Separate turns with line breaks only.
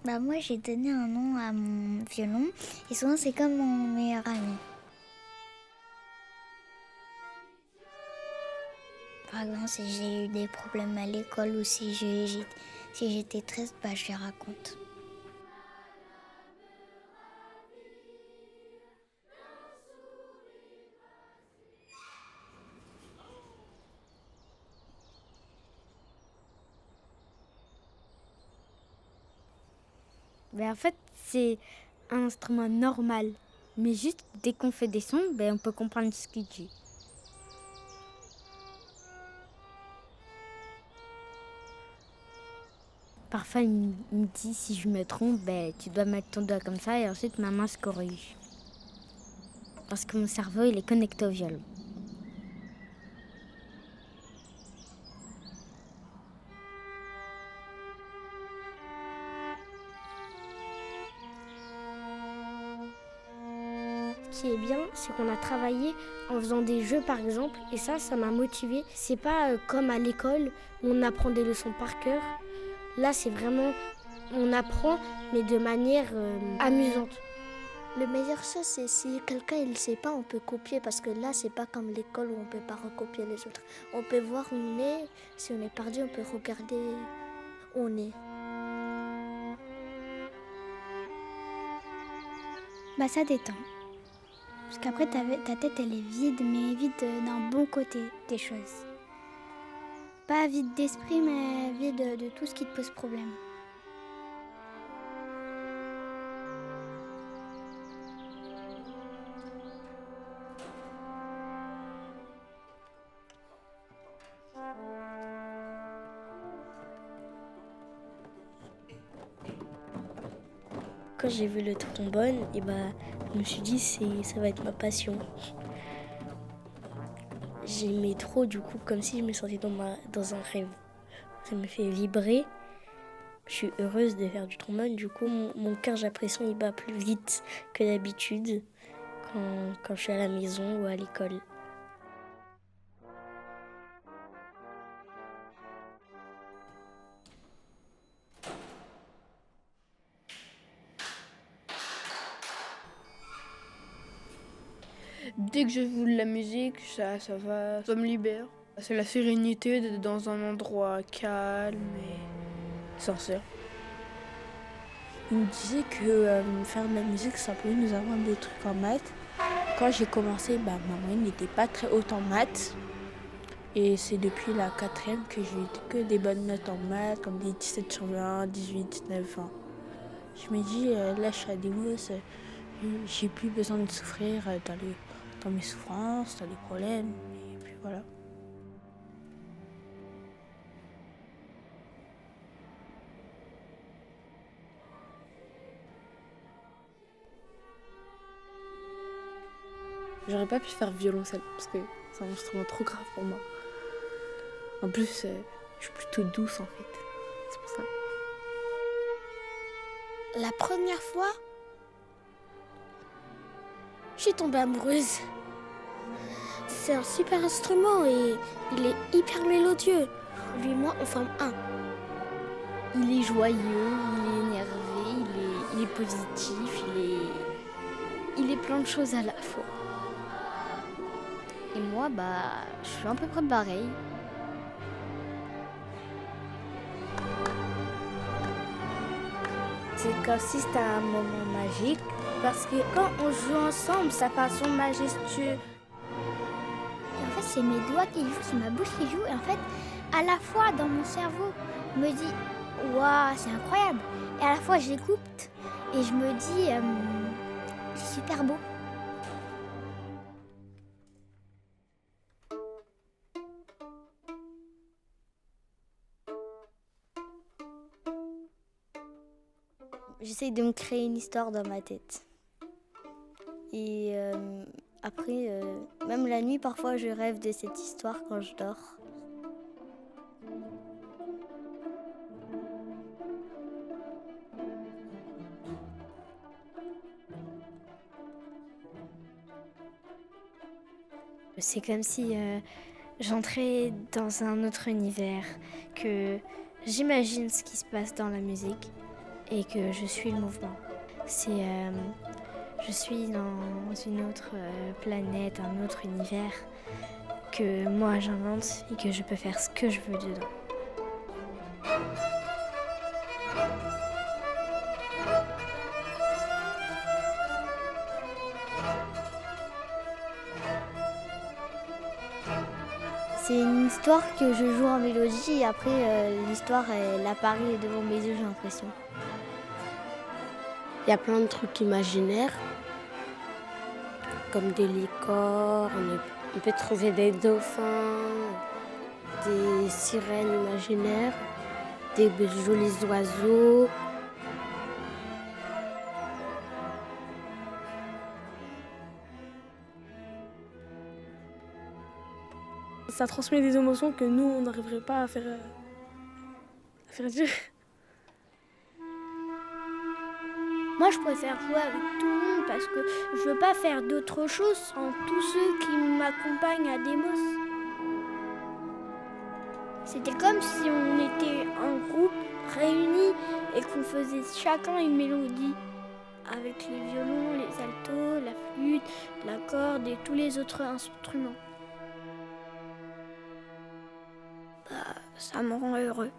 Moi, j'ai donné un nom à mon violon et souvent c'est comme mon meilleur ami. Par exemple, si j'ai eu des problèmes à l'école ou si j'étais triste, je lui raconte.
En fait, c'est un instrument normal. Mais juste dès qu'on fait des sons, on peut comprendre ce qu'il dit. Parfois, il me dit si je me trompe, tu dois mettre ton doigt comme ça et ensuite ma main se corrige. Parce que mon cerveau, il est connecté au violon.
Ce qui est bien, c'est qu'on a travaillé en faisant des jeux par exemple, et ça m'a motivée. C'est pas comme à l'école où on apprend des leçons par cœur. Là, c'est vraiment, on apprend, mais de manière amusante.
Le meilleur chose, c'est si quelqu'un il sait pas, on peut copier parce que là, c'est pas comme l'école où on peut pas recopier les autres. On peut voir où on est. Si on est perdu, on peut regarder où on est.
Ça détend. Parce qu'après, ta tête, elle est vide, mais vide d'un bon côté des choses. Pas vide d'esprit, mais vide de tout ce qui te pose problème.
Quand j'ai vu le trombone, je me suis dit ça va être ma passion. J'aimais trop du coup, comme si je me sentais dans un rêve. Ça me fait vibrer. Je suis heureuse de faire du trombone. Du coup, mon cœur, j'ai l'impression, il bat plus vite que d'habitude quand je suis à la maison ou à l'école.
Dès que je joue de la musique, ça me libère. C'est la sérénité d'être dans un endroit calme et sincère.
Il me disait que faire de la musique, ça pouvait nous apprendre des trucs en maths. Quand j'ai commencé, ma moyenne n'était pas très haute en maths. Et c'est depuis la 4e que j'ai eu que des bonnes notes en maths, comme des 17 sur 20, 18, 19, 20. Je me dis, là, je suis à Demos, j'ai plus besoin de souffrir dans mes souffrances, dans les problèmes. Et puis voilà.
J'aurais pas pu faire violoncelle parce que c'est un instrument trop grave pour moi. En plus, je suis plutôt douce en fait. C'est pour ça.
La première fois, je suis tombée amoureuse. C'est un super instrument et il est hyper mélodieux. Lui et moi, on forme un.
Il est joyeux, il est énervé, il est positif, il est plein de choses à la fois. Et moi, je suis à peu près pareil.
C'est comme si c'était un moment magique parce que quand on joue ensemble, ça fait un son majestueux.
Et en fait, c'est mes doigts qui jouent, c'est ma bouche qui joue. Et en fait, à la fois, dans mon cerveau, je me dis « Waouh, c'est incroyable !» Et à la fois, j'écoute et je me dis « C'est super beau !»
J'essaye de me créer une histoire dans ma tête. Et après, même la nuit, parfois, je rêve de cette histoire quand je dors. C'est comme si j'entrais dans un autre univers, que j'imagine ce qui se passe dans la musique
et que je suis le mouvement. Je suis dans une autre planète, un autre univers que moi j'invente et que je peux faire ce que je veux dedans.
C'est une histoire que je joue en mélodie et après l'histoire elle apparaît devant mes yeux, j'ai l'impression.
Il y a plein de trucs imaginaires, comme des licornes, on peut trouver des dauphins, des sirènes imaginaires, des jolis oiseaux.
Ça transmet des émotions que nous, on n'arriverait pas à faire dire.
Moi, je préfère jouer avec tout le monde parce que je veux pas faire d'autre chose sans tous ceux qui m'accompagnent à Demos. C'était comme si on était un groupe réuni et qu'on faisait chacun une mélodie avec les violons, les altos, la flûte, la corde et tous les autres instruments. Ça me rend heureux.